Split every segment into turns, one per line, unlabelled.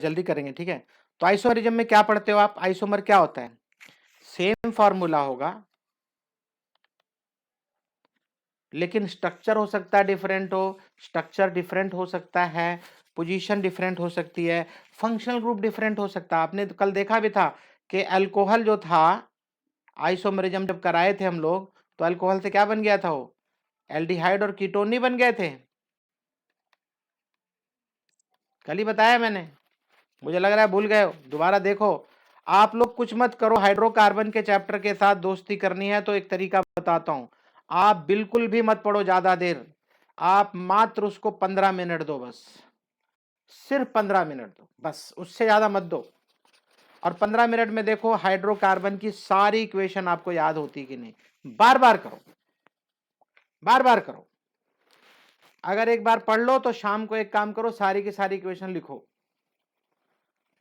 जल्दी करेंगे, ठीक है। तो आइसोमरिज्म में क्या पढ़ते हो आप? आइसोमर क्या होता है? सेम फॉर्मूला होगा लेकिन स्ट्रक्चर हो सकता है डिफरेंट हो, स्ट्रक्चर डिफरेंट हो सकता है, पोजीशन डिफरेंट हो सकती है, फंक्शनल ग्रुप डिफरेंट हो सकता है। आपने तो कल देखा भी था कि अल्कोहल जो था, आइसोमरिज्म जब कराए थे हम लोग, तो अल्कोहल से क्या बन गया था? वो एल्डिहाइड और कीटोन नहीं बन गए थे? कल ही बताया मैंने, मुझे लग रहा है भूल गए हो, दोबारा देखो। आप लोग कुछ मत करो, हाइड्रोकार्बन के चैप्टर के साथ दोस्ती करनी है तो एक तरीका बताता हूं। आप बिल्कुल भी मत पढ़ो ज्यादा देर, आप मात्र उसको 15 मिनट दो, बस सिर्फ 15 मिनट दो, बस उससे ज्यादा मत दो। और 15 मिनट में देखो हाइड्रोकार्बन की सारी इक्वेशन आपको याद होती कि नहीं। बार बार करो, बार बार करो। अगर एक बार पढ़ लो तो शाम को एक काम करो, सारी की सारी इक्वेशन लिखो,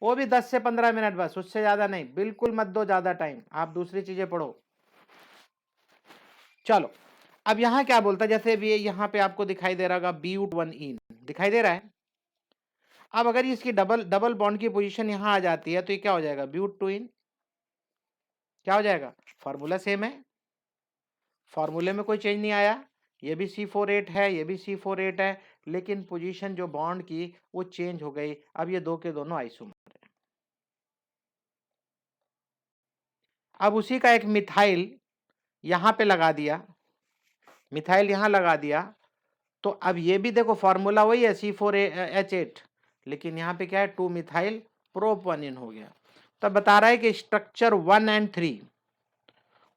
वो भी 10 से 15 मिनट, बस उससे ज्यादा नहीं। बिल्कुल मत दो ज्यादा टाइम, आप दूसरी चीजें पढ़ो। चलो, अब यहां क्या बोलता है, जैसे भी यहां पे आपको दिखाई दे रहा होगा But1ene, दिखाई दे रहा है। अब अगर इसकी डबल डबल बॉन्ड की पोजीशन यहां आ जाती है तो ये क्या हो जाएगा? But2ene क्या हो जाएगा? फॉर्मूला सेम है, फॉर्मूले में कोई चेंज नहीं आया। ये भी C48 है, ये भी C48 है, लेकिन पोजीशन जो बॉन्ड की वो चेंज हो गई। अब ये दो के दोनों आइसोमर है। अब उसी का एक मिथाइल यहां पे लगा दिया, मिथाइल यहां लगा दिया, तो अब ये भी देखो फॉर्मूला वही है C4H8, लेकिन यहां पे क्या है? 2 मिथाइल प्रोपनिन हो गया। तब बता रहा है कि स्ट्रक्चर 1 और 3,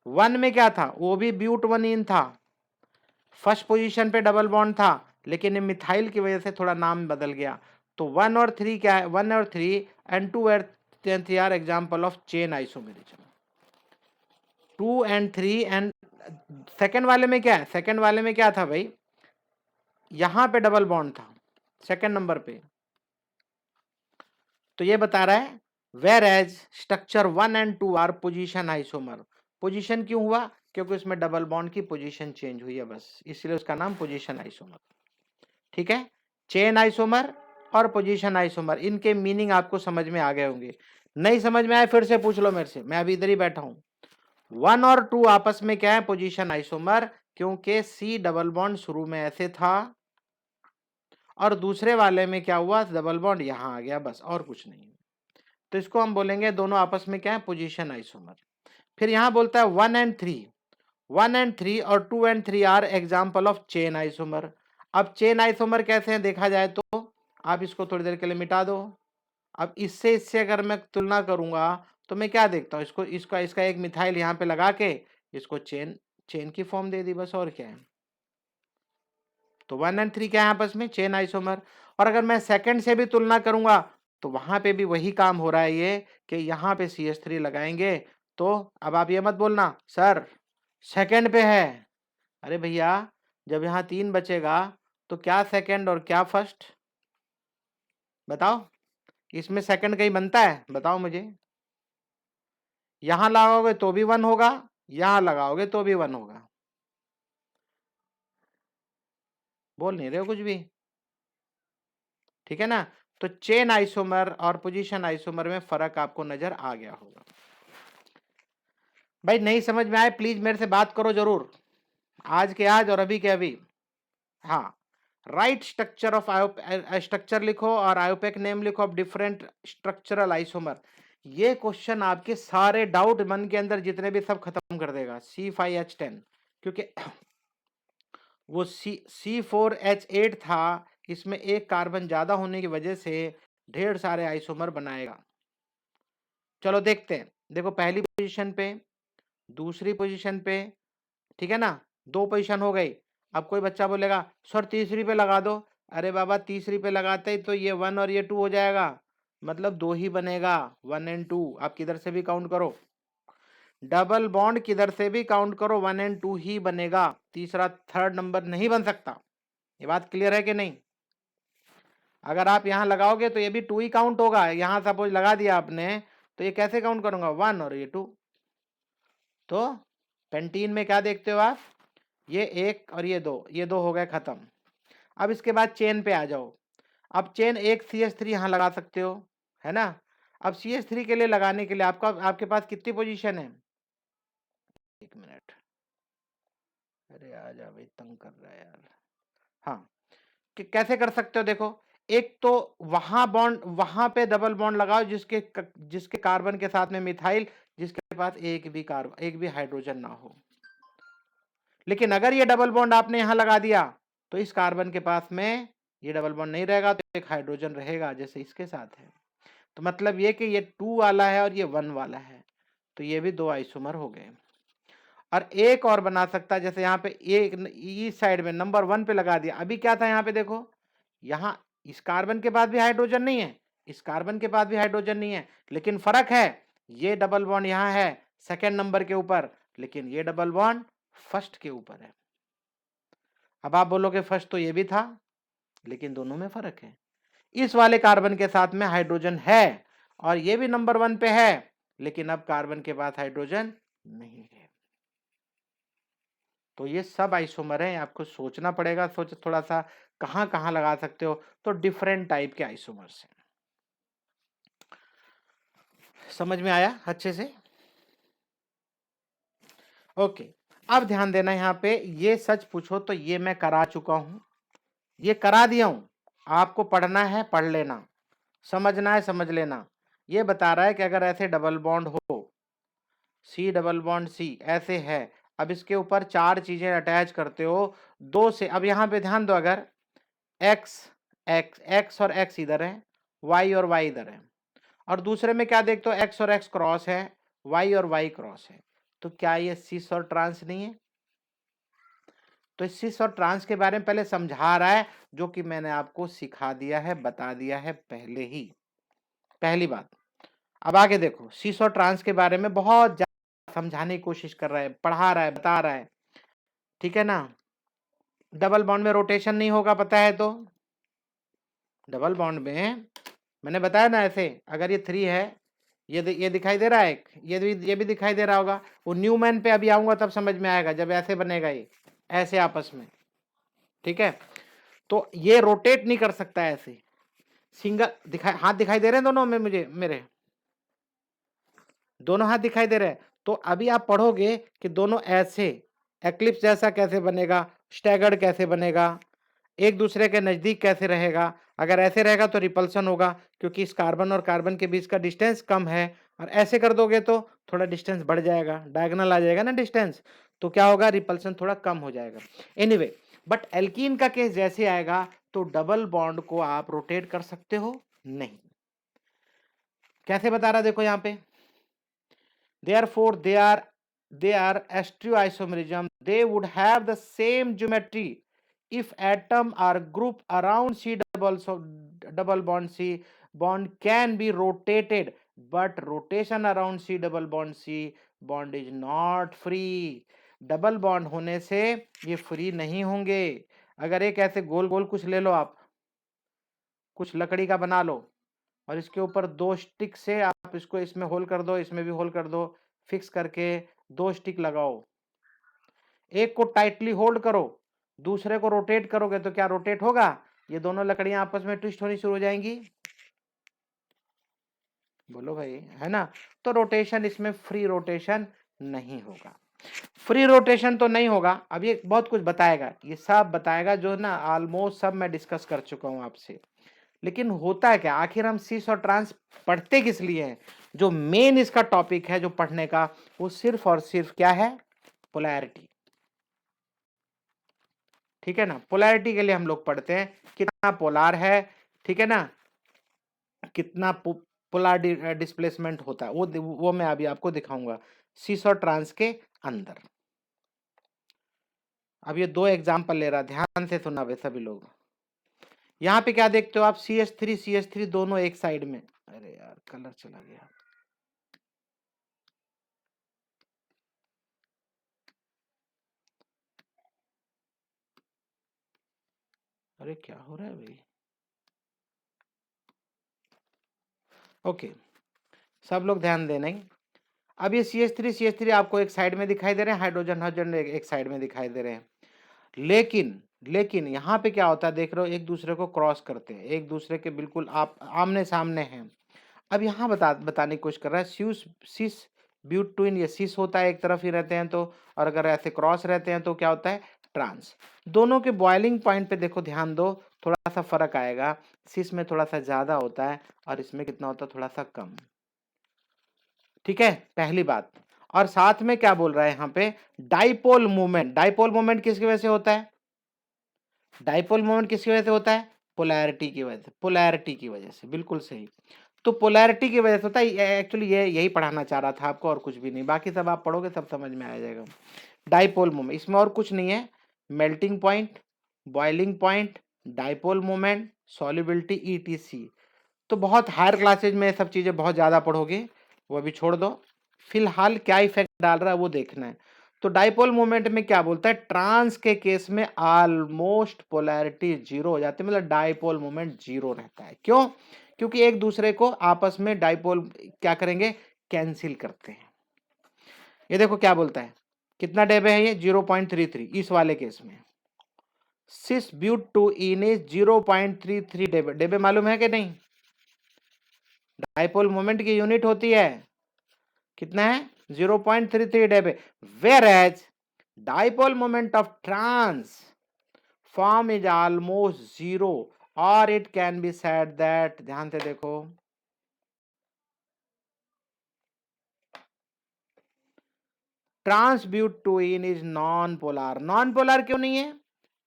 1 में क्या था? वो भी ब्यूट1इन था, फर्स्ट पोजीशन पे डबल बॉन्ड था, लेकिन मिथाइल की वजह से थोड़ा नाम बदल गया। तो 1 और 3 क्या है? 1 और 3 एंड 2 और 3 are example of chain isomerism. 2 और 3 एंड सेकेंड वाले में क्या है? सेकेंड वाले में क्या था भाई? यहां पे डबल बॉन्ड था सेकेंड नंबर पे। तो ये बता रहा है वेर एज स्ट्रक्चर 1 और 2 आर पोजीशन आइसोमर। पोजीशन क्यों हुआ? क्योंकि उसमें डबल बॉन्ड की पोजीशन चेंज हुई है, बस इसलिए उसका नाम पोजीशन आइसोमर। ठीक है, चेन आइसोमर और पोजीशन आइसोमर, इनके मीनिंग आपको समझ में आ गए होंगे। नहीं समझ में आए फिर से पूछ लो मेरे से, मैं अभी इधर ही बैठा हूं। 1 और 2 आपस में क्या है? पोजीशन आइसोमर, क्योंकि सी डबल बॉन्ड शुरू में ऐसे था और दूसरे वाले में क्या हुआ? डबल बॉन्ड यहां आ गया, बस और कुछ नहीं। तो इसको हम बोलेंगे दोनों आपस में क्या है? Position isomer. फिर यहां बोलता है 1 और 3, 1 और 3 और 2 और 3 are example of chain isomer. अब चेन आइसोमर कैसे हैं देखा जाए तो, आप इसको थोड़ी देर के लिए मिटा दो। अब इससे अगर मैं तुलना करूंगा तो मैं क्या देखता हूं? इसको इसका इसका एक मिथाइल यहां पे लगा के इसको चेन चेन की फॉर्म दे दी, बस और क्या है। तो 1 और 3 क्या है आपस में? Chain isomer. और अगर मैं सेकंड से भी तुलना करूंगा तो वहां पे भी वही काम हो रहा है, ये कि यहां पे CH3 लगाएंगे। तो अब आप ये मत बोलना सर सेकंड पे है। अरे भैया, जब यहाँ 3 बचेगा तो क्या सेकंड और क्या फर्स्ट? बताओ, इसमें सेकंड कहीं बनता है? बताओ मुझे। यहां लगाओगे तो भी 1 होगा, यहां लगाओगे तो भी 1 होगा। बोल नहीं रहे हो कुछ भी, ठीक है ना। तो चेन आइसोमर और पोजीशन आइसोमर में फर्क आपको नजर आ गया होगा। भाई नहीं समझ में आए प्लीज मेरे से बात करो जरूर, आज के आज और अभी के अभी। हाँ, राइट स्ट्रक्चर ऑफ स्ट्रक्चर लिखो और आयोपेक नेम लिखो ऑफ डिफरेंट स्ट्रक्चरल आइसोमर। ये क्वेश्चन आपके सारे डाउट मन के अंदर जितने भी सब खत्म कर देगा। C5H10, क्योंकि वो C4H8 था, इसमें एक कार्बन ज्यादा होने की वजह से ढेर सारे आइसोमर बनाएगा। चलो देखते हैं, देखो पहली पोजीशन पे, दूसरी पोजीशन पे, ठीक है ना, 2 पोजीशन हो गई। अब कोई बच्चा बोलेगा सर तीसरी पे लगा दो। अरे बाबा, तीसरी पे लगाते ही तो ये 1 और ये 2 हो जाएगा, मतलब 2 ही बनेगा, 1 और 2। आप किधर से भी काउंट करो, डबल बॉन्ड किधर से भी काउंट करो, 1 और 2 ही बनेगा, तीसरा थर्ड नंबर नहीं बन सकता। ये बात क्लियर है कि नहीं? अगर आप यहां लगाओगे तो ये भी 2 ही काउंट होगा। यहां सपोज लगा दिया आपने, तो ये कैसे काउंट करूंगा? 1 और ये 2। तो पेंटीन में क्या देखते हो आप? ये 1 और ये 2, ये 2 हो गए खत्म। अब इसके बाद चेन पे आ जाओ। अब चेन एक CH3 यहां लगा सकते हो, है ना। अब CH3 के लिए लगाने के लिए आपके पास कितनी पोजीशन है? 1 मिनट, अरे आ जा भाई, तंग कर रहा है यार। हाँ, कि कैसे कर सकते हो देखो, एक तो वहां पे डबल बॉन्ड लगाओ जिसके कार्बन के साथ में मिथाइल, जिसके पास एक भी हाइड्रोजन ना हो। लेकिन अगर ये डबल बॉन्ड आपने यहां लगा दिया तो इस कार्बन के पास में ये डबल बॉन्ड नहीं रहेगा, तो एक हाइड्रोजन रहेगा जैसे इसके साथ है। तो मतलब ये कि ये 2 वाला है और ये 1 वाला है, तो ये भी 2 आइसोमर हो गए। और एक और बना सकता है, जैसे यहाँ पे एक इस साइड में नंबर 1 पे लगा दिया। अभी क्या था यहाँ पे देखो, यहाँ इस कार्बन के पास भी हाइड्रोजन नहीं है, इस कार्बन के पास भी हाइड्रोजन नहीं है, लेकिन फर्क है, ये डबल बॉन्ड यहाँ है सेकेंड नंबर के ऊपर, लेकिन ये डबल बॉन्ड फर्स्ट के ऊपर है। अब आप बोलोगे फर्स्ट तो ये भी था, लेकिन दोनों में फर्क है। इस वाले कार्बन के साथ में हाइड्रोजन है और ये भी नंबर 1 पे है, लेकिन अब कार्बन के पास हाइड्रोजन नहीं है। तो ये सब आइसोमर है, आपको सोचना पड़ेगा, सोच थोड़ा सा कहां कहां लगा सकते हो। तो डिफरेंट टाइप के आइसोमर्स हैं। समझ में आया अच्छे से? ओके, अब ध्यान देना यहाँ पे, ये सच पूछो तो ये मैं करा चुका हूं, ये करा दिया हूं, आपको पढ़ना है पढ़ लेना, समझना है समझ लेना। ये बता रहा है कि अगर ऐसे डबल बॉन्ड हो, सी डबल बॉन्ड सी ऐसे है, अब इसके ऊपर 4 चीजें अटैच करते हो, 2 से, अब यहाँ पे ध्यान दो, अगर एक्स एक्स और एक्स इधर है, वाई और वाई इधर है, और दूसरे में क्या देखते हो, एक्स और एक्स क्रॉस है, वाई और वाई क्रॉस है, तो क्या ये सिस और ट्रांस नहीं है? तो इस सिस और ट्रांस के बारे में पहले समझा रहा है, जो कि मैंने आपको सिखा दिया है, बता दिया है पहले ही, पहली बात। अब आगे देखो, सिस और ट्रांस के बारे में बहुत ज्यादा समझाने की कोशिश कर रहा है, पढ़ा रहा है, बता रहा है, ठीक है ना। डबल बॉन्ड में रोटेशन नहीं होगा, पता है? तो डबल बॉन्ड में मैंने बताया ना, ऐसे अगर ये 3 है, ये दिखाई दे रहा है एक, ये भी दिखाई दे रहा होगा। वो न्यूमैन पे अभी आऊंगा तब समझ में आएगा, जब ऐसे बनेगा ये ऐसे आपस में, ठीक है। तो ये रोटेट नहीं कर सकता ऐसे, सिंगल हाथ दिखाई दे रहे हैं दोनों में, मुझे मेरे दोनों हाथ दिखाई दे रहे हैं। तो अभी आप पढ़ोगे कि दोनों ऐसे एक्लिप्स जैसा कैसे बनेगा, स्टैगर्ड कैसे बनेगा, एक दूसरे के नजदीक कैसे रहेगा। अगर ऐसे रहेगा तो रिपल्सन होगा, क्योंकि इस कार्बन और कार्बन के बीच का डिस्टेंस कम है, और ऐसे कर दोगे तो थोड़ा डिस्टेंस बढ़ जाएगा, डायगोनल आ जाएगा ना डिस्टेंस, तो क्या होगा, रिपल्सन थोड़ा कम हो जाएगा। एनीवे, बट एल्कीन का केस जैसे आएगा तो डबल बॉन्ड को आप रोटेट कर सकते हो नहीं। कैसे बता रहा देखो यहाँ पे, therefore they are stereoisomerism, they would have the same geometry if atom or group around C double bond C bond can be rotated, but rotation around C double bond C bond is not free. Double bond होने से ये free नहीं होंगे। अगर एक ऐसे गोल गोल कुछ ले लो, आप कुछ लकड़ी का बना लो, और इसके ऊपर 2 स्टिक से आप इसको इसमें होल कर दो, इसमें भी होल कर दो, फिक्स करके 2 स्टिक लगाओ, एक को टाइटली होल्ड करो, दूसरे को रोटेट करोगे तो क्या रोटेट होगा? ये दोनों लकड़ियां आपस में ट्विस्ट होनी शुरू हो जाएंगी, बोलो भाई, है ना। तो रोटेशन इसमें फ्री रोटेशन नहीं होगा, फ्री रोटेशन तो नहीं होगा। अब ये बहुत कुछ बताएगा, ये सब बताएगा, जो ना ऑलमोस्ट सब मैं डिस्कस कर चुका हूं आपसे। लेकिन होता है क्या, आखिर हम सिस और ट्रांस पढ़ते किस लिए हैं? जो मेन इसका टॉपिक है जो पढ़ने का, वो सिर्फ और सिर्फ क्या है, पोलैरिटी, ठीक है ना। पोलैरिटी के लिए हम लोग पढ़ते हैं, कितना पोलार है, ठीक है ना, कितना पोलार डिस्प्लेसमेंट होता है, वो मैं अभी आपको दिखाऊंगा सिस और ट्रांस के अंदर। अब ये 2 एग्जाम्पल ले रहा, ध्यान से सुना भाई सभी लोग। यहाँ पे क्या देखते हो आप, CH3 दोनों एक साइड में, अरे यार कलर चला गया, अरे क्या हो रहा है भाई। ओके, सब लोग ध्यान देना ही। अब ये CH3 आपको एक साइड में दिखाई दे रहे हैं, हाइड्रोजन हाइड्रोजन एक साइड में दिखाई दे रहे हैं, लेकिन लेकिन यहाँ पे क्या होता है, देख रहे हो, एक दूसरे को क्रॉस करते हैं, एक दूसरे के बिल्कुल आप आमने सामने हैं। अब यहाँ बताने की कोशिश कर रहा है सिस सिस ब्यूट ट्विन, ये सिस होता है एक तरफ ही रहते हैं तो, और अगर ऐसे क्रॉस रहते हैं तो क्या होता है ट्रांस। दोनों के बॉइलिंग पॉइंट पे देखो ध्यान दो, थोड़ा सा फर्क आएगा, सिस में थोड़ा सा ज्यादा होता है और इसमें कितना होता है थोड़ा सा कम। ठीक है, पहली बात। और साथ में क्या बोल रहा है यहाँ पे, डाइपोल मूवमेंट। डाइपोल मूवमेंट किसकी वजह से होता है, डाइपोल मोमेंट किसकी वजह से होता है, पोलैरिटी की वजह से, पोलैरिटी की वजह से, बिल्कुल सही। तो पोलैरिटी की वजह से होता है, एक्चुअली ये यही पढ़ाना चाह रहा था आपको और कुछ भी नहीं, बाकी सब आप पढ़ोगे सब समझ में आ जाएगा। डाइपोल मोमेंट, इसमें और कुछ नहीं है, melting point, boiling point, dipole moment, solubility, etc. तो बहुत हायर क्लासेज में ये सब चीजें बहुत ज्यादा पढ़ोगे, वो अभी छोड़ दो, फिलहाल क्या इफेक्ट डाल रहा है वो देखना है। तो डाइपोल मोमेंट में क्या बोलता है, ट्रांस के केस में ऑलमोस्ट पोलैरिटी जीरो हो जाती है, मतलब डाइपोल मोमेंट जीरो रहता है। क्यों, क्योंकि एक दूसरे को आपस में डाइपोल क्या करेंगे, कैंसिल करते हैं। ये देखो क्या बोलता है, कितना डेबे है ये 0.33 इस वाले केस में, सिस ब्यूट टू इन इज 0.33 डेबे। डेबे मालूम है कि नहीं, डाइपोल मोमेंट की यूनिट होती है, कितना है 0.33 Debye. Where as dipole moment of trans form is almost zero, और it can be said that, ध्यान से देखो, transbutene is non polar. Non polar क्यों नहीं है,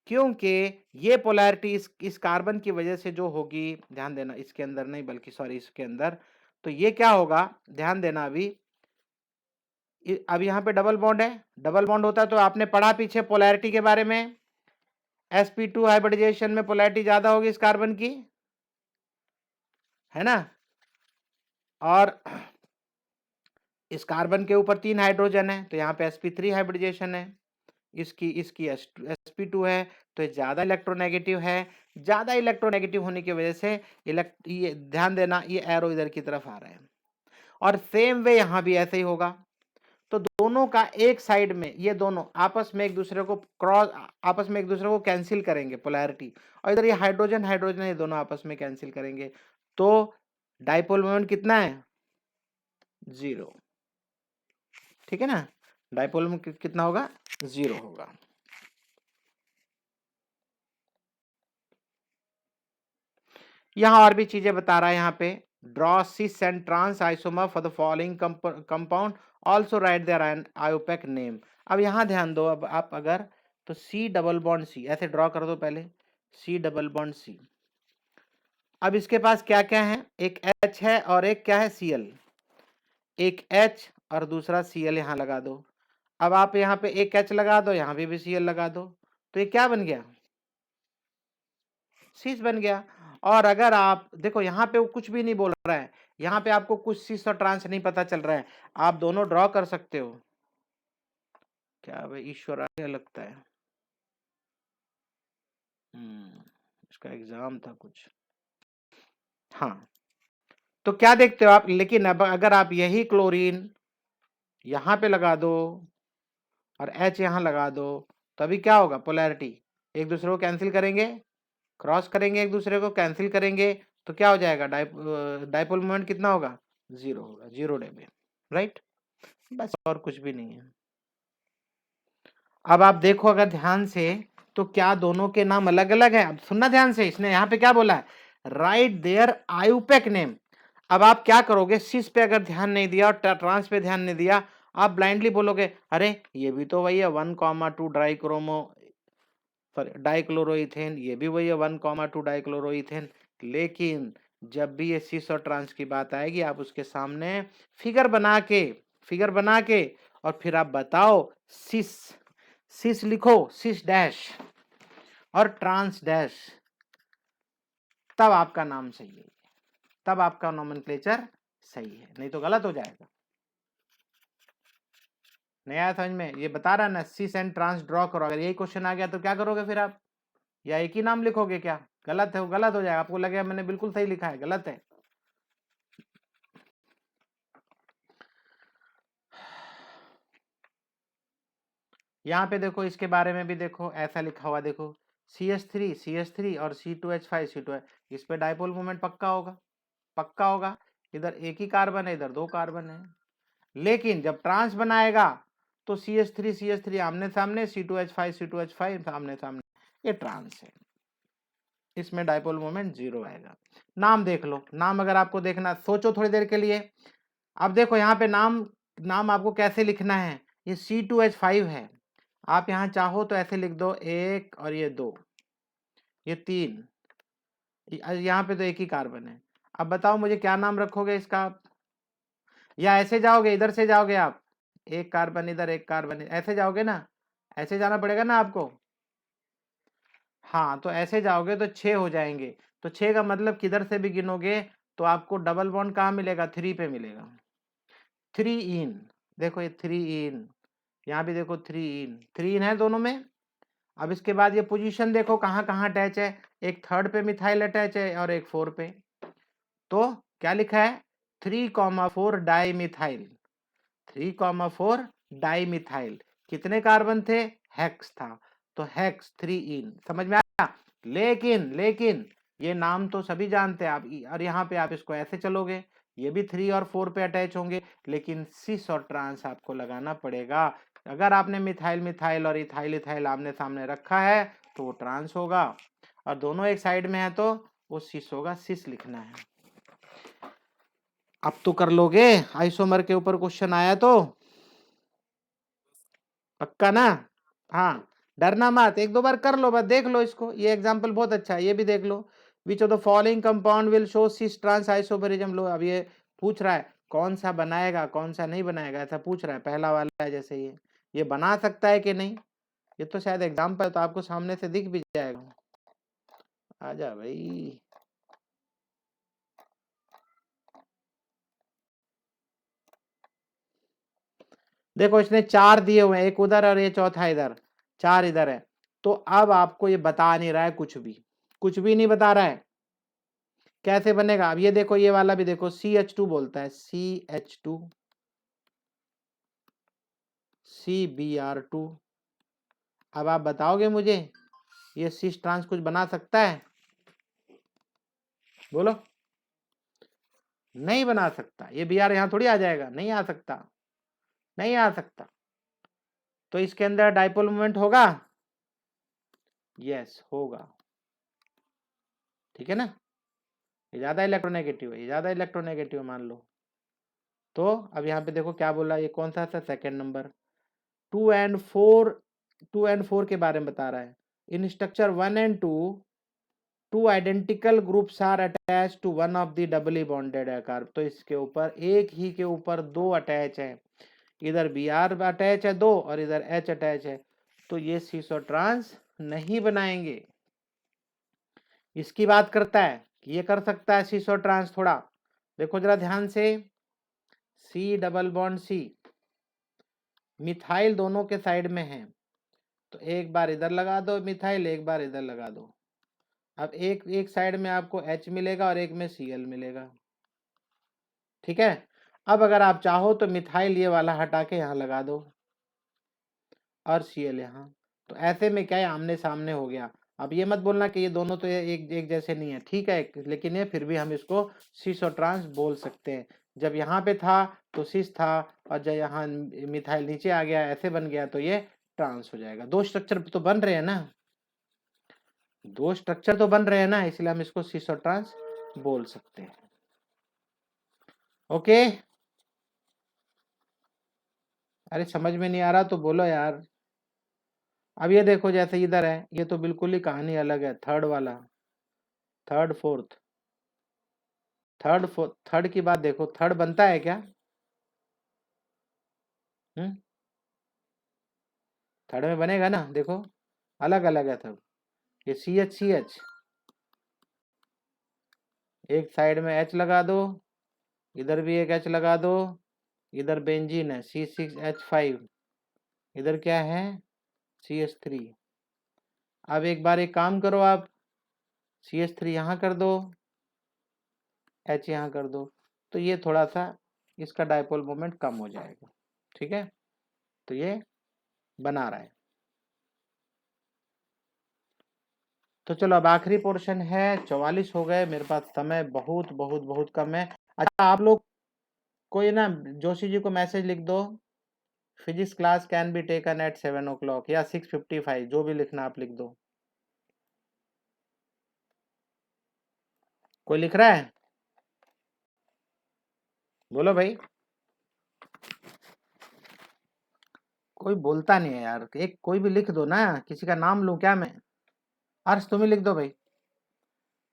क्योंकि ये पोलैरिटी इस कार्बन की वजह से जो होगी, ध्यान देना, इसके अंदर नहीं बल्कि सॉरी इसके अंदर, तो ये क्या होगा, ध्यान देना, अभी अब यहाँ पे डबल बॉन्ड है, डबल बॉन्ड होता है तो आपने पढ़ा पीछे पोलैरिटी के बारे में, sp2 हाइब्रिडाइजेशन में पोलैरिटी ज्यादा होगी इस कार्बन की, है ना, और इस कार्बन के ऊपर 3 हाइड्रोजन है तो यहाँ पे sp3 हाइब्रिडाइजेशन है, इसकी इसकी sp2 है, तो ये ज्यादा इलेक्ट्रोनेगेटिव है। ज्यादा इलेक्ट्रोनेगेटिव होने की वजह से ये ध्यान देना, ये एरो इधर की तरफ आ रहा है, और सेम वे यहां भी ऐसे ही होगा। तो दोनों का एक साइड में, ये दोनों आपस में एक दूसरे को क्रॉस, आपस में एक दूसरे को कैंसिल करेंगे पोलैरिटी, और इधर ये हाइड्रोजन हाइड्रोजन ये दोनों आपस में कैंसिल करेंगे, तो डाइपोल मोमेंट कितना है, जीरो। ठीक है ना, डाइपोल में कितना होगा, जीरो होगा। यहां और भी चीजें बता रहा है, यहाँ पे draw cis and trans isomer for the following compound, also write there IUPAC name. अब यहां ध्यान दो, अब आप अगर तो सी डबल बॉन्ड सी ऐसे ड्रॉ कर दो पहले, सी डबल बॉन्ड सी। अब इसके पास क्या क्या है, एक H है और एक क्या है Cl, एक H और दूसरा Cl यहां लगा दो। अब आप यहाँ पे एक H लगा दो, यहाँ पे भी Cl लगा दो, तो ये क्या बन गया, सिस बन गया। और अगर आप देखो यहाँ पे वो कुछ भी नहीं बोल रहा है, यहाँ पे आपको कुछ सिस और ट्रांस नहीं पता चल रहा है, आप दोनों ड्रॉ कर सकते हो। क्या भाई ईश्वर आ गया लगता है, इसका एग्जाम था कुछ, हाँ। तो क्या देखते हो आप, लेकिन अब अगर आप यही क्लोरीन यहाँ पे लगा दो और H यहाँ लगा दो, तो अभी क्या होगा, पोलैरिटी एक दूसरे को कैंसिल करेंगे, क्रॉस करेंगे एक दूसरे को कैंसिल करेंगे, तो क्या हो जाएगा, डाइपोल मोमेंट कितना होगा, जीरो होगा, जीरो डेबे, राइट। बस और कुछ भी नहीं है। अब आप देखो अगर ध्यान से, तो क्या दोनों के नाम अलग अलग है, अब सुनना ध्यान से, इसने यहाँ पे क्या बोला है, राइट देयर आयुपेक नेम। अब आप क्या करोगे, सिस पे अगर ध्यान नहीं दिया और ट्रांस पे ध्यान नहीं दिया, आप ब्लाइंडली बोलोगे अरे ये भी तो वही है 1,2 डाइक्रोमो डाइक्लोरोइथेन, ये भी वही है 1,2 डाइक्लोरोइथेन। लेकिन जब भी ये सिस और ट्रांस की बात आएगी, आप उसके सामने फिगर बना के, फिगर बना के और फिर आप बताओ सिस, सिस लिखो, सिस डैश और ट्रांस डैश, तब आपका नाम सही है, तब आपका नोमेनक्लेचर सही है, नहीं तो गलत हो जाएगा। नहीं आया समझ में, ये बता रहा ना, सिस एंड ट्रांस ड्रॉ करो, अगर यही क्वेश्चन आ गया तो क्या करोगे फिर आप, या एक ही नाम लिखोगे क्या, गलत है, वो गलत हो जाएगा, आपको लगेगा मैंने बिल्कुल सही लिखा है, गलत है। यहाँ पे देखो इसके बारे में भी देखो, ऐसा लिखा हुआ देखो, CH3 और C2H5 C2H, इस पे डाइपोल मोमेंट पक्का होगा, पक्का होगा, इधर एक ही कार्बन है, इधर 2 कार्बन है। लेकिन जब ट्रांस बनाएगा तो CH3 आमने सामने, C2H5 C2H5 आमने सामने, ये ट्रांस है। इसमें डाइपोल मोमेंट 0 आएगा। नाम देख लो, नाम अगर आपको देखना, सोचो थोड़ी देर के लिए। अब देखो यहाँ पे नाम आपको कैसे लिखना है। ये C2H5 है, आप यहाँ चाहो तो ऐसे लिख दो 1 और ये 2, ये 3, यहाँ पे तो एक ही कार्बन है। अब बताओ मुझे क्या नाम रखोगे इसका आप? या ऐसे जाओगे, इधर से जाओगे आप, एक कार्बन इधर एक कार्बन, ऐसे जाओगे ना, ऐसे जाना पड़ेगा ना आपको। हाँ, तो ऐसे जाओगे तो 6 हो जाएंगे। तो 6 का मतलब किधर से भी गिनोगे तो आपको डबल बॉन्ड कहाँ मिलेगा? 3 पे मिलेगा। 3 इन, देखो ये 3 इन, यहाँ भी देखो 3 इन, 3 इन है दोनों में। अब इसके बाद ये पोजीशन देखो कहाँ कहाँ अटैच है, एक 3rd पे मिथाइल अटैच है और एक 4 पे। तो क्या लिखा है? 3,4 डाई मिथाइल, 3,4 डाई मिथाइल। कितने कार्बन थे? हेक्स था, तो हेक्स 3 इन, समझ में आया? लेकिन ये नाम तो सभी जानते हैं आप, और यहाँ पे आप इसको ऐसे चलोगे, ये भी 3 और 4 पे अटैच होंगे, लेकिन सिस और ट्रांस आपको लगाना पड़ेगा। अगर आपने मिथाइल मिथाइल और इथाइल इथाइल आमने सामने रखा है तो वो ट्रांस होगा, और दोनों एक साइड में है तो वो सिस होगा, सिस लिखना है। अब तो कर लोगे, आइसोमर के ऊपर क्वेश्चन आया तो पक्का ना? हाँ, डरना मत, एक दो बार कर लो, बस देख लो इसको, ये एग्जांपल बहुत अच्छा है, ये भी देख लो। Which of the following compound will show cis trans isomerism. लो, अब ये पूछ रहा है कौन सा बनाएगा कौन सा नहीं बनाएगा, ऐसा पूछ रहा है। पहला वाला है जैसे ये बना सकता है कि नहीं, ये तो शायद एग्जाम्पल तो आपको सामने से दिख भी जाएगा। आजा भाई, देखो इसने 4 दिए हुए हैं, एक उधर और ये चौथा इधर, 4 इधर है। तो अब आपको ये बता नहीं रहा है, कुछ भी नहीं बता रहा है कैसे बनेगा। अब ये देखो, ये वाला भी देखो, CH2 बोलता है, CH2, CBr2। अब आप बताओगे मुझे ये सिस ट्रांस कुछ बना सकता है? बोलो। नहीं बना सकता, ये Br यहां थोड़ी आ जाएगा, नहीं आ सकता, नहीं आ सकता। तो इसके अंदर डाइपोल मोमेंट होगा? यस होगा, ठीक है ना। ये ज्यादा इलेक्ट्रोनेगेटिव है, ये ज्यादा इलेक्ट्रोनेगेटिव मान लो। तो अब यहाँ पे देखो क्या बोला, ये कौन सा था? Second number. 2 and 4 के बारे में बता रहा है। In structure 1 and 2, 2 identical groups are attach to one of the doubly bonded carb. तो इसके ऊपर, एक ही के ऊपर 2 अटैच है, इधर Br अटैच है 2 और इधर H अटैच है, तो ये सिस और ट्रांस नहीं बनाएंगे। इसकी बात करता है कि ये कर सकता है सिस और ट्रांस। थोड़ा देखो जरा ध्यान से, C double bond C, methyl दोनों के साइड में है, तो एक बार इधर लगा दो मिथाइल, एक बार इधर लगा दो। अब एक साइड में आपको H मिलेगा और एक में Cl मिलेगा, ठीक है। अब अगर आप चाहो तो मिथाइल ये वाला हटा के यहाँ लगा दो और Cl यहाँ, तो ऐसे में क्या है, आमने सामने हो गया। अब ये मत बोलना कि ये दोनों तो एक जैसे नहीं है, ठीक है, लेकिन ये फिर भी हम इसको सिस और ट्रांस बोल सकते हैं। जब यहाँ पे था तो सिस था, और जब यहाँ मिथाइल नीचे आ गया, ऐसे बन गया, तो ये ट्रांस हो जाएगा। दो स्ट्रक्चर तो बन रहे हैं ना, दो स्ट्रक्चर तो बन रहे हैं ना, इसलिए हम इसको सिस और ट्रांस बोल सकते हैं। ओके, अरे समझ में नहीं आ रहा तो बोलो यार। अब ये देखो, जैसे इधर है, ये तो बिल्कुल ही कहानी अलग है। थर्ड वाला, थर्ड फोर्थ, थर्ड की बात देखो, थर्ड बनता है क्या? थर्ड में बनेगा ना, देखो अलग अलग है सब। ये CH एक साइड में H लगा दो, इधर भी एक H लगा दो, इधर बेंजीन है C6H5, इधर क्या है CH3। अब एक बार एक काम करो, आप CH3 यहाँ कर दो, H यहाँ कर दो, तो ये थोड़ा सा इसका डाइपोल मोमेंट कम हो जाएगा, ठीक है। तो ये बना रहा है। तो चलो अब आखिरी पोर्शन है, 44 हो गए, मेरे पास समय बहुत बहुत बहुत कम है। अच्छा आप लोग कोई ना जोशी जी को मैसेज लिख दो, physics class can be taken at 7 o'clock या 6:55, जो भी लिखना आप लिख दो। कोई लिख रहा है? बोलो भाई। कोई बोलता नहीं है यार, एक कोई भी लिख दो ना, किसी का नाम लूं क्या मैं? अर्श तुम ही लिख दो भाई,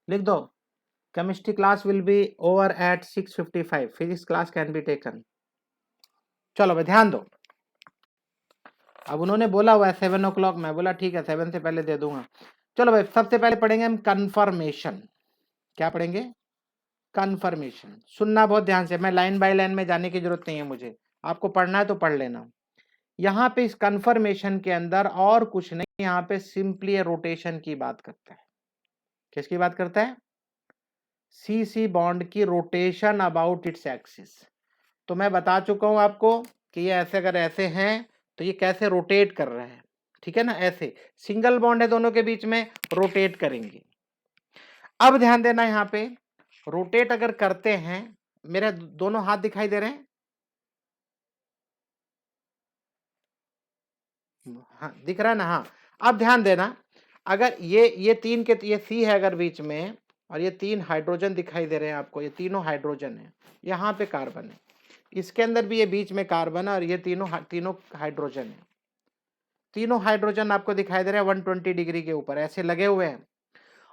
लिख दो। Chemistry class will be over at 6:55, physics class can be taken. चलो भाई ध्यान दो। अब उन्होंने बोला हुआ है 7 o'clock, मैं बोला ठीक है 7 से पहले दे दूंगा। चलो भाई सबसे पहले पढ़ेंगे हम कन्फर्मेशन। क्या पढ़ेंगे? कन्फर्मेशन। सुनना बहुत ध्यान से, मैं लाइन बाय लाइन में जाने की जरूरत नहीं है मुझे, आपको पढ़ना है तो पढ़ लेना। यहाँ पे इस कन्फर्मेशन के अंदर और कुछ नहीं, यहाँ पे सिंपली रोटेशन की बात करता है। किसकी बात करता है? सी सी बॉन्ड की रोटेशन अबाउट इट्स एक्सिस। तो मैं बता चुका हूं आपको कि ये ऐसे अगर ऐसे हैं तो ये कैसे रोटेट कर रहे हैं, ठीक है ना? ऐसे सिंगल बॉन्ड है दोनों के बीच में, रोटेट करेंगे। अब ध्यान देना यहाँ पे, रोटेट अगर करते हैं, मेरे दोनों हाथ दिखाई दे रहे हैं? हाँ दिख रहा है ना? हाँ। अब ध्यान देना, अगर ये तीन के ये सी है अगर बीच में, और ये 3 हाइड्रोजन दिखाई दे रहे हैं आपको, ये तीनों हाइड्रोजन है, यहाँ पे कार्बन है, इसके अंदर भी ये बीच में कार्बन है, और ये तीनों हाइड्रोजन है। तीनों हाइड्रोजन आपको दिखाई दे रहे हैं 120 डिग्री के ऊपर ऐसे लगे हुए हैं,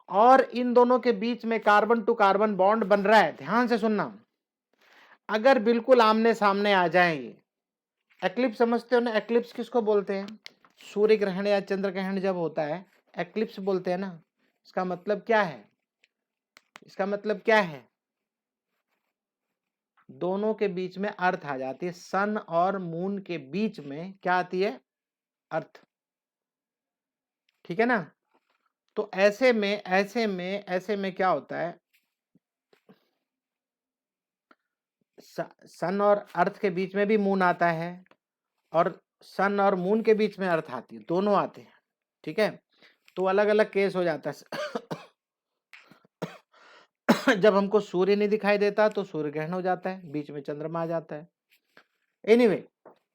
और इन दोनों के बीच में कार्बन टू कार्बन बॉन्ड बन रहा है। ध्यान से सुनना, अगर बिल्कुल आमने सामने आ जाएंगे, एक्लिप्स समझते हो ना? एक्लिप्स किसको बोलते हैं? सूर्य ग्रहण या चंद्र ग्रहण जब होता है एक्लिप्स बोलते हैं ना। इसका मतलब क्या है? इसका मतलब क्या है? दोनों के बीच में अर्थ आ जाती है, सन और मून के बीच में क्या आती है? अर्थ। ठीक है ना? तो ऐसे में क्या होता है, सन और अर्थ के बीच में भी मून आता है, और सन और मून के बीच में अर्थ आती है, दोनों आते हैं। ठीक है? तो अलग अलग केस हो जाता है। जब हमको सूर्य नहीं दिखाई देता तो सूर्य ग्रहण हो जाता है, बीच में चंद्रमा आ जाता है। एनीवे,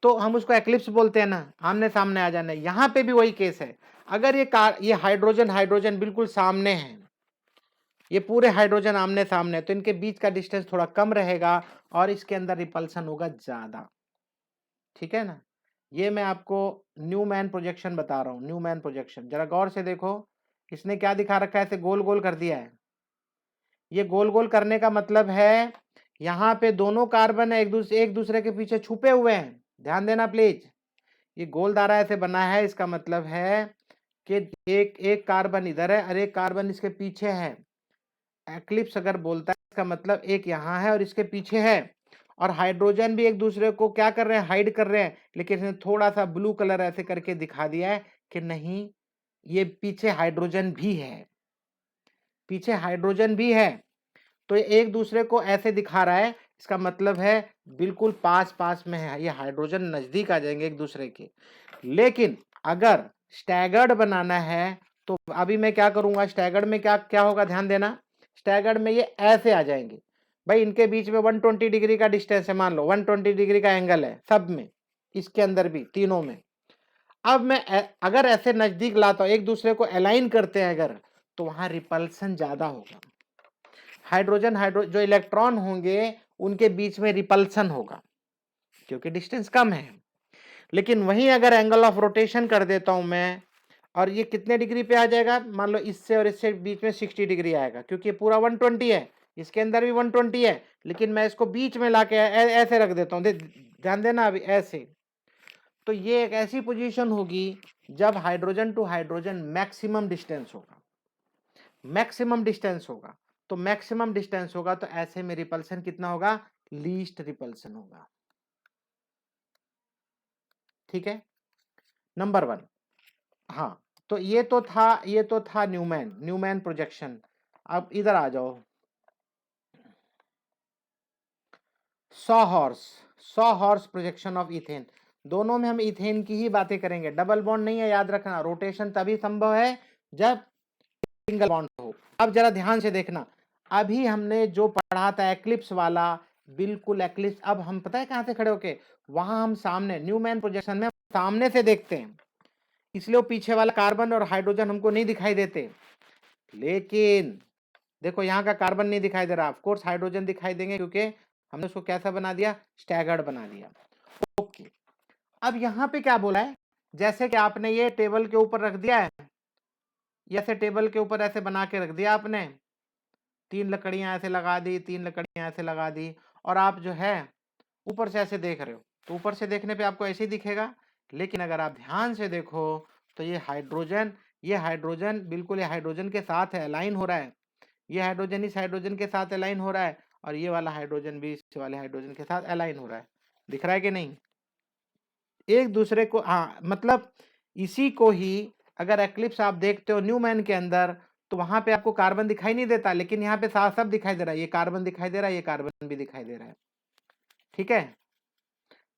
तो हम उसको एक्लिप्स बोलते हैं ना, आमने सामने आ जाना। यहाँ पे भी वही केस है, अगर ये हाइड्रोजन हाइड्रोजन बिल्कुल सामने हैं, ये पूरे हाइड्रोजन आमने सामने, तो इनके बीच का डिस्टेंस थोड़ा कम रहेगा और इसके अंदर रिपल्सन होगा ज्यादा। ठीक है ना? ये मैं आपको न्यूमैन प्रोजेक्शन बता रहा हूँ, न्यूमैन प्रोजेक्शन। जरा गौर से देखो, इसने क्या दिखा रखा है? ऐसे गोल गोल कर दिया है। ये गोल गोल करने का मतलब है यहाँ पे दोनों कार्बन है एक दूसरे के पीछे छुपे हुए हैं। ध्यान देना प्लीज, ये गोल दायरा ऐसे बना है, इसका मतलब है कि एक एक कार्बन इधर है और एक कार्बन इसके पीछे है। एक्लिप्स अगर बोलता है इसका मतलब एक यहाँ है और इसके पीछे है, और हाइड्रोजन भी एक दूसरे को क्या कर रहे हैं? हाइड कर रहे हैं। लेकिन इसने थोड़ा सा ब्लू कलर ऐसे करके दिखा दिया है कि नहीं, ये पीछे हाइड्रोजन भी है, पीछे हाइड्रोजन भी है। तो ये एक दूसरे को ऐसे दिखा रहा है, इसका मतलब है बिल्कुल पास पास में है, ये हाइड्रोजन नजदीक आ जाएंगे एक दूसरे के। लेकिन अगर स्टैगर्ड बनाना है तो अभी मैं क्या करूंगा, स्टैगर्ड में क्या क्या होगा? ध्यान देना, स्टैगर्ड में ये ऐसे आ जाएंगे। भाई इनके बीच में 120 डिग्री का डिस्टेंस है, मान लो 120 डिग्री का एंगल है सब में, इसके अंदर भी तीनों में। अब मैं अगर ऐसे नजदीक लाता हूं, एक दूसरे को अलाइन करते हैं अगर, तो वहां रिपल्सन ज्यादा होगा। हाइड्रोजन जो इलेक्ट्रॉन होंगे उनके बीच में रिपल्सन होगा क्योंकि डिस्टेंस कम है। लेकिन वहीं अगर एंगल ऑफ रोटेशन कर देता हूं मैं, और ये कितने डिग्री पे आ जाएगा? मान लो इससे और इससे बीच में 60 डिग्री आएगा, क्योंकि ये पूरा 120 है, इसके अंदर भी 120 है, लेकिन मैं इसको बीच में लाके ऐसे रख देता हूं। ध्यान देना अभी ऐसे। तो ये एक ऐसी पोजीशन होगी जब hydrogen to hydrogen maximum distance होगा, मैक्सिमम डिस्टेंस होगा। तो मैक्सिमम डिस्टेंस होगा तो ऐसे में रिपल्सन कितना होगा? लीस्ट रिपल्सन होगा। ठीक है, नंबर 1। हाँ, तो ये तो था न्यूमैन प्रोजेक्शन। अब इधर आ जाओ, saw horse projection of ethane. दोनों में हम इथेन की ही बातें करेंगे, डबल बॉन्ड नहीं है, याद रखना। रोटेशन तभी संभव है जब सिंगल बॉन्ड हो। अब जरा ध्यान से देखना, अभी हमने जो पढ़ा था एक्लिप्स वाला, बिल्कुल एक्लिप्स, अब हम पता है कहां से खड़े होके, वहां हम सामने न्यूमैन प्रोजेक्शन में सामने से देखते हैं, इसलिए वो पीछे वाला कार्बन और हाइड्रोजन हमको नहीं दिखाई देते। लेकिन देखो यहाँ का कार्बन नहीं दिखाई दे रहा, ऑफ कोर्स हाइड्रोजन दिखाई देंगे क्योंकि हमने उसको कैसा बना दिया, स्टैगर्ड बना दिया। ओके, अब यहाँ पे क्या बोला है, जैसे कि आपने ये टेबल के ऊपर रख दिया है, ऐसे टेबल के ऊपर ऐसे बना के रख दिया आपने, 3 लकड़ियां ऐसे लगा दी, 3 लकड़ियां ऐसे लगा दी, और आप जो है ऊपर से ऐसे देख रहे हो, तो ऊपर से देखने पे आपको ऐसे ही दिखेगा। लेकिन अगर आप ध्यान से देखो तो ये हाइड्रोजन बिल्कुल ये हाइड्रोजन के साथ है, अलाइन हो रहा है, ये हाइड्रोजन इस हाइड्रोजन के साथ अलाइन हो रहा है, और ये वाला हाइड्रोजन भी इस वाले हाइड्रोजन के साथ अलाइन हो रहा है। दिख रहा है कि नहीं, एक दूसरे को, हाँ मतलब इसी को ही अगर एक्लिप्स आप देखते हो न्यूमैन के अंदर, तो वहां पे आपको कार्बन दिखाई नहीं देता, लेकिन यहाँ पे साफ सब दिखाई दे रहा है, ये कार्बन दिखाई दे रहा है, ये कार्बन भी दिखाई दे रहा है। ठीक है,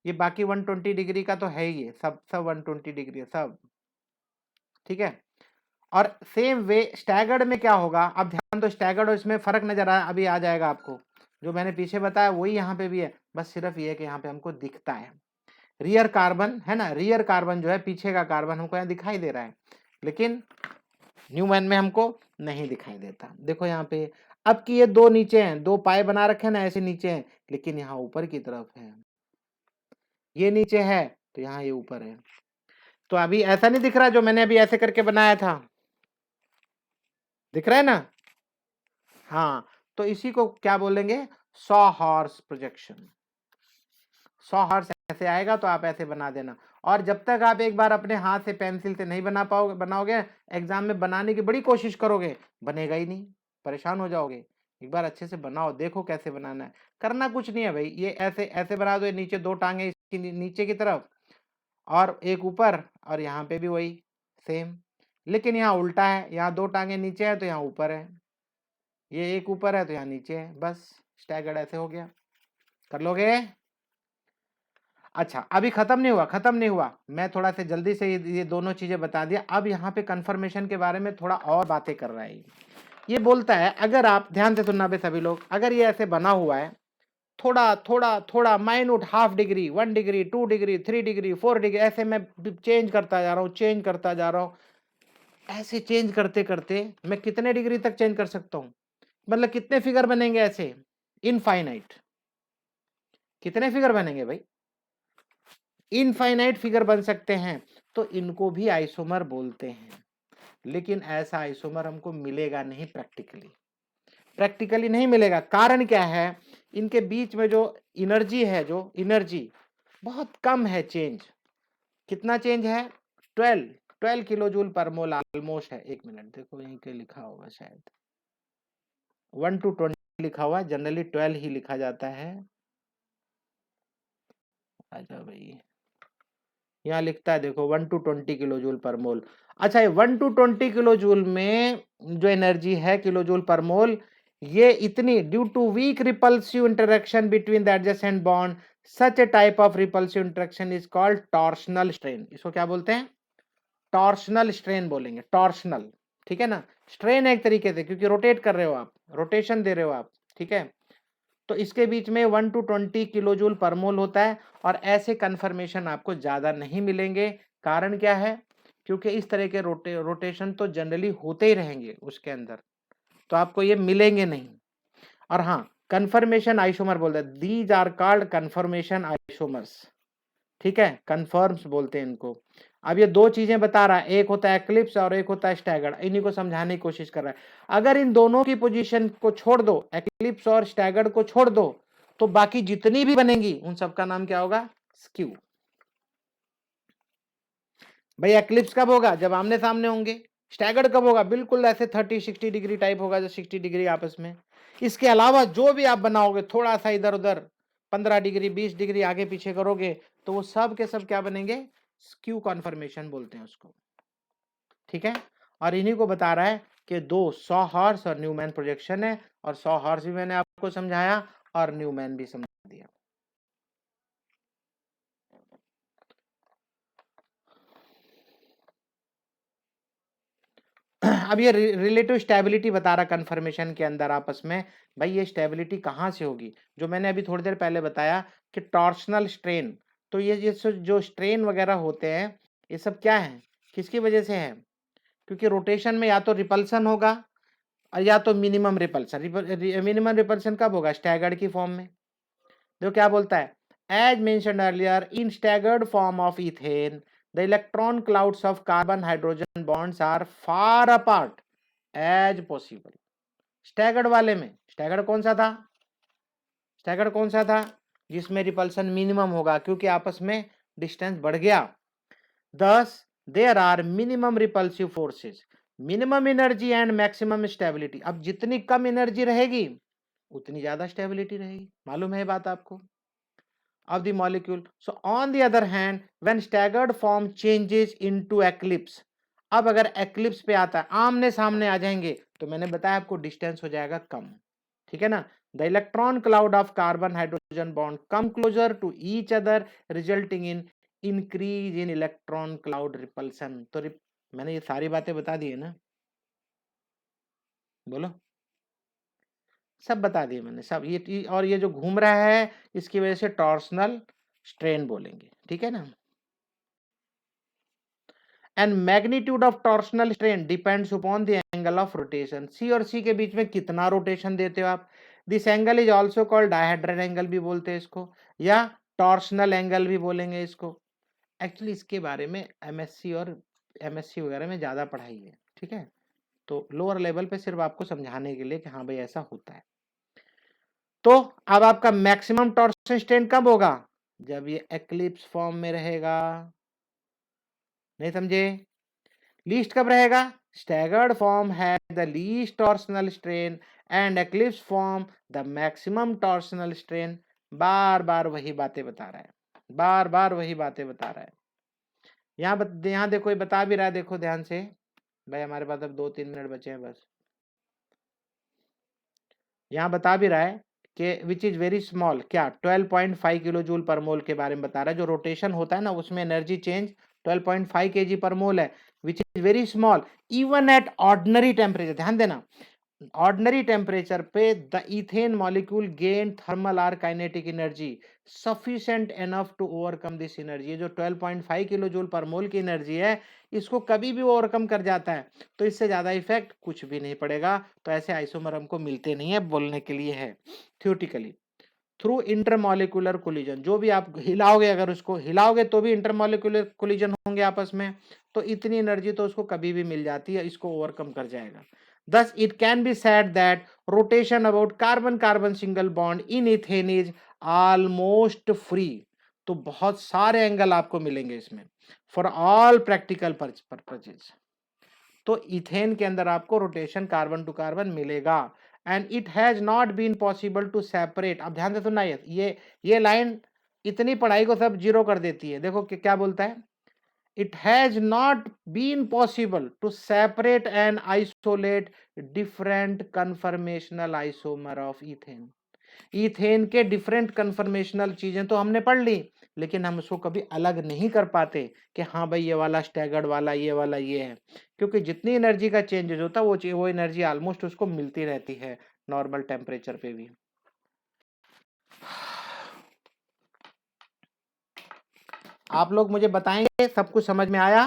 ये बाकी 120 डिग्री का तो है ही, ये सब सब 120 डिग्री है सब। ठीक है, और सेम वे स्टैगर्ड में क्या होगा, अब ध्यान दो, स्टैगर्ड और इसमें फर्क नजर अभी आ जाएगा आपको, जो मैंने पीछे बताया वही यहाँ पे भी है, बस सिर्फ ये है कि यहाँ पे हमको दिखता है रियर कार्बन, है ना, रियर कार्बन जो है पीछे का कार्बन हमको यहाँ दिखाई दे रहा है, लेकिन न्यूमैन में हमको नहीं दिखाई देता। देखो यहाँ पे, अब कि ये दो नीचे हैं, दो पाए बना रखे हैं ना, ऐसे नीचे हैं, लेकिन यहाँ ऊपर की तरफ है, ये नीचे है तो यहाँ ये ऊपर है, तो अभी ऐसा नहीं दिख रहा जो मैंने अभी ऐसे करके बनाया था, दिख रहा है ना। हाँ, तो इसी को क्या बोलेंगे, saw horse projection. Saw horse ऐसे आएगा तो आप ऐसे बना देना, और जब तक आप एक बार अपने हाथ से पेंसिल से नहीं बनाओगे, एग्जाम में बनाने की बड़ी कोशिश करोगे, बनेगा ही नहीं, परेशान हो जाओगे। एक बार अच्छे से बनाओ, देखो कैसे बनाना है, करना कुछ नहीं है भाई, ये ऐसे ऐसे बना दो, नीचे दो टांगे इसकी नीचे की तरफ और एक ऊपर, और यहाँ पे भी वही सेम, लेकिन यहाँ उल्टा है, यहाँ दो टांगे नीचे है तो यहाँ ऊपर है, ये एक ऊपर है तो यहाँ नीचे है, बस स्टैगर्ड ऐसे हो गया, कर लोगे। अच्छा, अभी खत्म नहीं हुआ, खत्म नहीं हुआ, मैं थोड़ा सा जल्दी से ये दोनों चीजें बता दिया, अब यहाँ पे कंफर्मेशन के बारे में थोड़ा और बातें कर रहा है। ये बोलता है, अगर आप ध्यान से सुनना पे सभी लोग, अगर ये ऐसे बना हुआ है, थोड़ा थोड़ा थोड़ा minute, half degree, 1 degree, 2 degree, 3 degree, 4 degree, ऐसे मैं चेंज करता जा रहा हूँ, चेंज करता जा रहा हूँ, ऐसे चेंज करते करते मैं कितने डिग्री तक चेंज कर सकता हूँ, मतलब कितने फिगर बनेंगे ऐसे, इनफाइनाइट, कितने फिगर बनेंगे भाई, इनफाइनाइट फिगर बन सकते हैं, तो इनको भी आइसोमर बोलते हैं। लेकिन ऐसा आइसोमर हमको मिलेगा नहीं प्रैक्टिकली, प्रैक्टिकली नहीं मिलेगा, कारण क्या है, इनके बीच में जो एनर्जी है, जो एनर्जी बहुत कम है, चेंज कितना चेंज है, 12 किलो जूल पर मोल ऑलमोस्ट है। एक मिनट देखो, यहीं पे लिखा होगा शायद 1 to 20 लिखा हुआ है, जनरली 12 ही लिखा जाता है। अच्छा भाई, यहाँ लिखता है देखो 1 to 20 किलो जूल पर मोल। अच्छा, ये 1 to 20 किलो जूल में जो एनर्जी है किलो जूल पर मोल, ये इतनी due to weak repulsive interaction between the adjacent bond, such a type of repulsive interaction is called torsional strain. इसको क्या बोलते हैं, टॉर्शनल स्ट्रेन बोलेंगे, टॉर्शनल, ठीक है ना, स्ट्रेन एक तरीके से, क्योंकि रोटेट कर रहे हो आप, रोटेशन दे रहे हो आप, ठीक है, तो इसके बीच में 1 to 20 किलो जूल पर मोल होता है, और ऐसे कन्फर्मेशन आपको ज्यादा नहीं मिलेंगे। कारण क्या है, क्योंकि इस तरह के रोटेशन तो जनरली होते ही रहेंगे उसके अंदर, तो आपको ये मिलेंगे नहीं। और हाँ, कन्फर्मेशन आइसोमर बोलते हैं, these are called conformation isomers, ठीक है, कन्फर्म्स बोलते हैं इनको। अब ये दो चीजें बता रहा है, एक होता है एक्लिप्स और एक होता है स्टैगर्ड, इन्हीं को समझाने की कोशिश कर रहा है। अगर इन दोनों की पोजीशन को छोड़ दो, एक्लिप्स और स्टैगर्ड को छोड़ दो, तो बाकी जितनी भी बनेंगी उन सबका नाम क्या होगा, स्क्यू। भाई एक्लिप्स कब होगा, जब आमने सामने होंगे, स्टैगर्ड कब होगा, बिल्कुल ऐसे 30-60 डिग्री टाइप होगा, जो 60 डिग्री आपस में। इसके अलावा जो भी आप बनाओगे, थोड़ा सा इधर उधर 15 डिग्री 20 डिग्री आगे पीछे करोगे, तो वो सब के सब क्या बनेंगे, स्क्यू कॉन्फर्मेशन बोलते हैं उसको, ठीक है। और इन्हीं को बता रहा है कि दो सॉ हॉर्स और न्यूमैन प्रोजेक्शन है, और सॉ हॉर्स भी मैंने आपको समझाया और न्यूमैन भी समझा दिया। अब ये रिलेटिव स्टेबिलिटी बता रहा कन्फर्मेशन के अंदर आपस में, भाई ये स्टेबिलिटी कहाँ से होगी, जो मैंने अभी थोड़ी देर पहले बताया कि टॉर्शनल स्ट्रेन। तो ये जो स्ट्रेन वगैरह होते हैं ये सब क्या है, किसकी वजह से है, क्योंकि रोटेशन में या तो रिपल्सन होगा और या तो मिनिमम रिपल्सन। मिनिमम रिपल्सन कब होगा, स्टैगर्ड की फॉर्म में। जो क्या बोलता है, as mentioned earlier in staggered form of ethane the electron clouds of carbon hydrogen bonds are far apart as possible. Staggered वाले में स्टैगर्ड कौन सा था, स्टैगर्ड कौन सा था, जिसमें रिपल्सन मिनिमम होगा क्योंकि आपस में डिस्टेंस बढ़ गया। Thus there are minimum repulsive forces, minimum energy and maximum stability. अब जितनी कम एनर्जी रहेगी उतनी ज्यादा स्टेबिलिटी रहेगी, मालूम है बात आपको, of the molecule. So on the other hand, when staggered form changes into eclipse, अब अगर eclipse पे आता है, आमने सामने आ जाएंगे, तो मैंने बताया आपको डिस्टेंस हो जाएगा कम, ठीक है ना। The electron cloud of carbon hydrogen bond come closer to each other resulting in increase in electron cloud repulsion। तो मैंने ये सारी बातें बता दी है ना, बोलो, सब बता दिए मैंने सब। ये और ये जो घूम रहा है इसकी वजह से टॉर्सनल स्ट्रेन बोलेंगे, ठीक है ना। And magnitude of torsional strain depends upon the angle of rotation. C और सी के बीच में कितना रोटेशन देते हो आप। This angle is also called dihedral angle भी बोलते हैं इसको, या टॉर्सनल एंगल भी बोलेंगे इसको। एक्चुअली इसके बारे में एमएससी और एमएससी वगैरह में ज्यादा पढ़ाई है, ठीक है। तो लोअर लेवल पे सिर्फ आपको समझाने के लिए कि हाँ भाई ऐसा होता है। तो अब आपका मैक्सिमम टॉर्सन स्ट्रेन कब होगा, जब ये एक्लिप्स फॉर्म में रहेगा, नहीं समझे। लीस्ट कब रहेगा, स्टैगर्ड फॉर्म है the least torsional strain and eclipse form the maximum torsional strain. बार बार वही बातें बता रहा है, बार बार वही बातें बता रहा है। यहाँ देखो ये बता भी रहा है, देखो ध्यान से भाई, हमारे पास अब 2-3 मिनट बचे हैं बस। यहाँ बता भी रहा है कि विच इज वेरी स्मॉल, क्या 12.5 किलो जूल पर मोल के बारे में बता रहा है। जो रोटेशन होता है ना उसमें एनर्जी चेंज 12.5 kg पर मोल है, which is very small even at ordinary temperature. ध्यान देना, ऑर्डिनरी टेम्परेचर पे the ethane molecule gain thermal or kinetic energy sufficient enough to overcome this energy. ये जो 12.5 किलो जूल पर मोल की एनर्जी है इसको कभी भी ओवरकम कर जाता है, तो इससे ज्यादा इफेक्ट कुछ भी नहीं पड़ेगा। तो ऐसे आइसोमर हमको मिलते नहीं है, बोलने के लिए है थ्योरेटिकली। थ्रू इंटरमॉलिक्यूलर कोलिजन, जो भी आप हिलाओगे, अगर उसको हिलाओगे तो भी इंटरमॉलिक्यूलर कोलिजन होंगे आपस में, तो इतनी एनर्जी तो उसको कभी भी मिल जाती है, इसको ओवरकम कर जाएगा। Thus, it can be said that rotation about carbon-carbon single bond in ethane is almost free। तो बहुत सारे एंगल आपको मिलेंगे इसमें फॉर ऑल प्रैक्टिकल पर्पजेज। तो इथेन के अंदर आपको रोटेशन कार्बन टू कार्बन मिलेगा and it has not been possible to separate. अब ध्यान से सुनना, ये लाइन इतनी पढ़ाई को सब जीरो कर देती है। देखो क्या बोलता है, it has not been possible to separate and isolate different conformational isomer of ethane। Ethane के डिफरेंट कन्फर्मेशनल चीजें तो हमने पढ़ ली, लेकिन हम उसको कभी अलग नहीं कर पाते कि हाँ भाई ये वाला स्टैगर्ड वाला, ये वाला ये है, क्योंकि जितनी एनर्जी का चेंजेस होता है वो एनर्जी ऑलमोस्ट उसको मिलती रहती है नॉर्मल टेम्परेचर पे भी। आप लोग मुझे बताएंगे सब कुछ समझ में आया।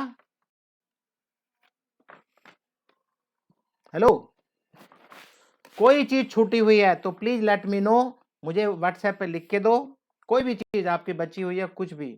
हेलो, कोई चीज छूटी हुई है तो प्लीज लेट मी नो, मुझे व्हाट्सएप पे लिख के दो। कोई भी चीज आपकी बची हुई है कुछ भी,